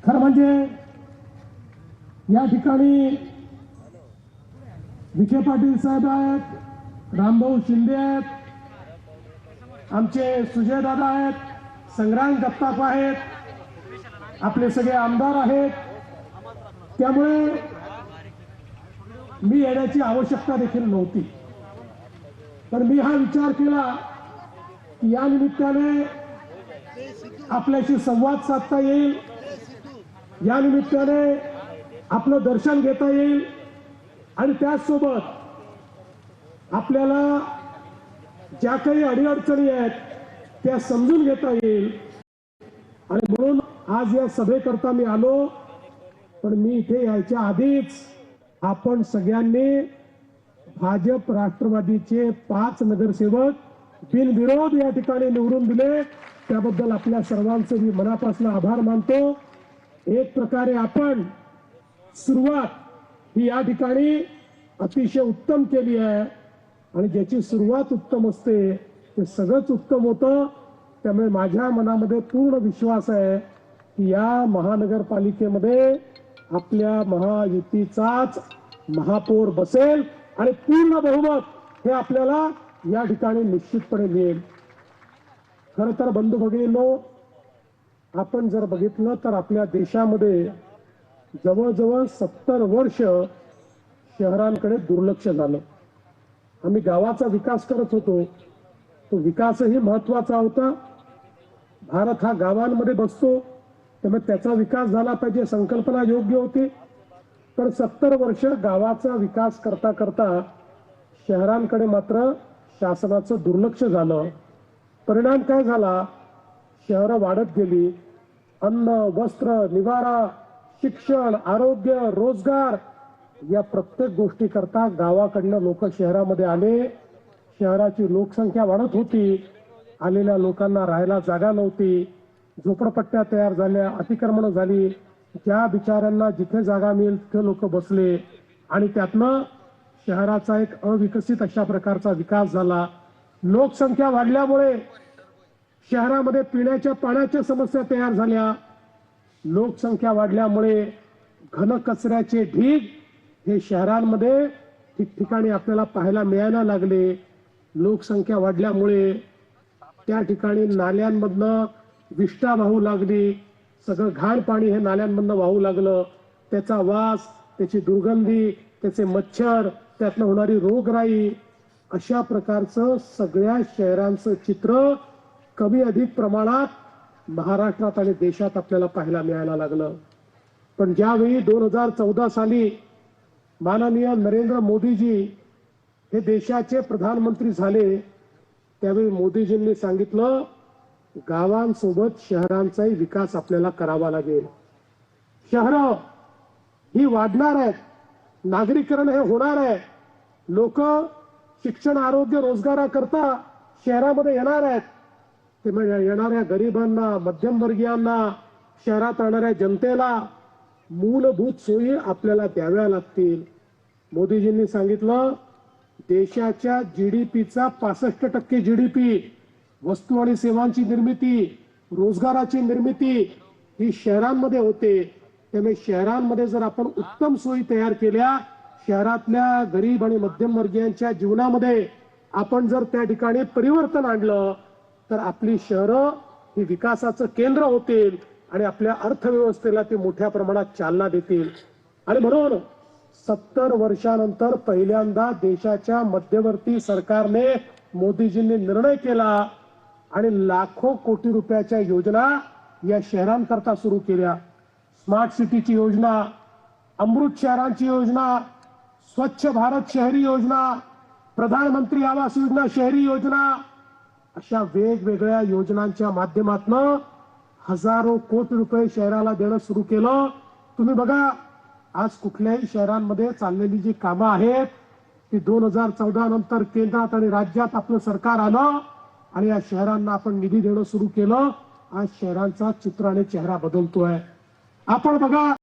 खरं म्हणजे या ठिकाणी विखे पाटील साहेब आहेत, रामभाऊ शिंदे आहेत, आमचे सुजय दादा आहेत, संग्राम जगताप आहेत, आपले सगळे आमदार आहेत। त्यामुळे मी येण्याची आवश्यकता देखील नव्हती, पण मी हा विचार केला की या निमित्ताने आपल्याशी संवाद साधता येईल, या निमित्ताने आपलं दर्शन घेता येईल आणि त्याचसोबत आपल्याला ज्या काही अडीअडचणी आहेत त्या समजून घेता येईल। आणि म्हणून आज या सभेकरता मी आलो। पण मी इथे यायच्या आधीच आपण सगळ्यांनी भाजप राष्ट्रवादीचे 5 नगरसेवक बिनविरोध या ठिकाणी निवडून दिले, त्याबद्दल आपल्या सर्वांचे मी मनापासून आभार मानतो। एक प्रकारे आपण सुरुवात ही या ठिकाणी अतिशय उत्तम केली आहे आणि ज्याची सुरुवात उत्तम असते ते सगळंच उत्तम होतं। त्यामुळे माझ्या मनामध्ये पूर्ण विश्वास आहे की या महानगरपालिकेमध्ये आपल्या महायुतीचाच महापौर बसेल आणि पूर्ण बहुमत हे आपल्याला या ठिकाणी निश्चितपणे मिळेल। खरं तर बंधू भगिनींनो, आपण जर बघितलं तर आपल्या देशामध्ये जवळजवळ 70 वर्ष शहरांकडे दुर्लक्ष झालं। आम्ही गावाचा विकास करत होतो, तो विकासही महत्वाचा होता। भारत हा गावांमध्ये बसतो, त्यामुळे त्याचा विकास झाला पाहिजे, संकल्पना योग्य होती। पण 70 वर्ष गावाचा विकास करता करता शहरांकडे मात्र शासनाचं दुर्लक्ष झालं। परिणाम काय झाला? शहरं वाढत गेली। अन्न, वस्त्र, निवारा, शिक्षण, आरोग्य, रोजगार या प्रत्येक गोष्टी करता गावाकडनं लोक शहरामध्ये आले। शहराची लोकसंख्या वाढत होती, आलेल्या लोकांना राहायला जागा नव्हती, झोपडपट्ट्या तयार झाल्या, अतिक्रमण झाली। ज्या बिचाऱ्यांना जिथे जागा मिळेल तिथे लोक बसले आणि त्यातनं शहराचा एक अविकसित अशा प्रकारचा विकास झाला। लोकसंख्या वाढल्यामुळे शहरामध्ये पिण्याच्या पाण्याच्या समस्या तयार झाल्या। लोकसंख्या वाढल्यामुळे घन कचऱ्याचे ढीग हे शहरांमध्ये ठिकठिकाणी आपल्याला पाहायला मिळायला लागले। लोकसंख्या वाढल्यामुळे त्या ठिकाणी नाल्यांमधनं विष्ठा वाहू लागली, सगळं घाण पाणी हे नाल्यांमधनं वाहू लागलं। त्याचा वास, त्याची दुर्गंधी, त्याचे मच्छर, त्यातनं होणारी रोगराई, अशा प्रकारचं सगळ्या शहरांचं चित्र कमी अधिक प्रमाणात महाराष्ट्रात आणि देशात आपल्याला पाहायला मिळायला लागलं। पण ज्यावेळी 2014 साली माननीय नरेंद्र मोदीजी हे देशाचे प्रधानमंत्री झाले, त्यावेळी मोदीजींनी सांगितलं गावांसोबत शहरांचाही विकास आपल्याला करावा लागेल। शहरं ही वाढणार आहेत, नागरीकरण हे होणार आहे, लोक शिक्षण, आरोग्य, रोजगाराकरता शहरामध्ये येणार आहेत। त्यामुळे येणाऱ्या गरिबांना, मध्यमवर्गीयांना, शहरात राहणाऱ्या जनतेला मूलभूत सोयी आपल्याला द्याव्या लागतील। मोदीजींनी सांगितलं देशाच्या जीडीपीचा 65% जीडीपी, वस्तू आणि सेवांची निर्मिती, रोजगाराची निर्मिती ही शहरांमध्ये होते। त्यामुळे शहरांमध्ये जर आपण उत्तम सोयी तयार केल्या, शहरातल्या गरीब आणि मध्यमवर्गीयांच्या जीवनामध्ये आपण जर त्या ठिकाणी परिवर्तन आणलं तर आपली शहरं ही विकासाचं केंद्र होतील आणि आपल्या अर्थव्यवस्थेला ते मोठ्या प्रमाणात चालना देतील। आणि म्हणून 70 वर्षानंतर पहिल्यांदा देशाच्या मध्यवर्ती सरकारने, मोदीजींनी निर्णय केला आणि लाखो कोटी रुपयाच्या योजना या शहरांकरता सुरू केल्या। स्मार्ट सिटीची योजना, अमृत शहरांची योजना, स्वच्छ भारत शहरी योजना, प्रधानमंत्री आवास योजना शहरी योजना, अशा वेगवेगळ्या योजनांच्या माध्यमातून हजारो कोटी रुपये शहराला देणं सुरू केलं। तुम्ही बघा आज कुठल्याही शहरांमध्ये चाललेली जी कामं आहेत ती 2014 नंतर केंद्रात आणि राज्यात आपलं सरकार आलं आणि या शहरांना आपण निधी देणं सुरू केलं। आज शहरांचा चित्र आणि चेहरा बदलतोय। आपण बघा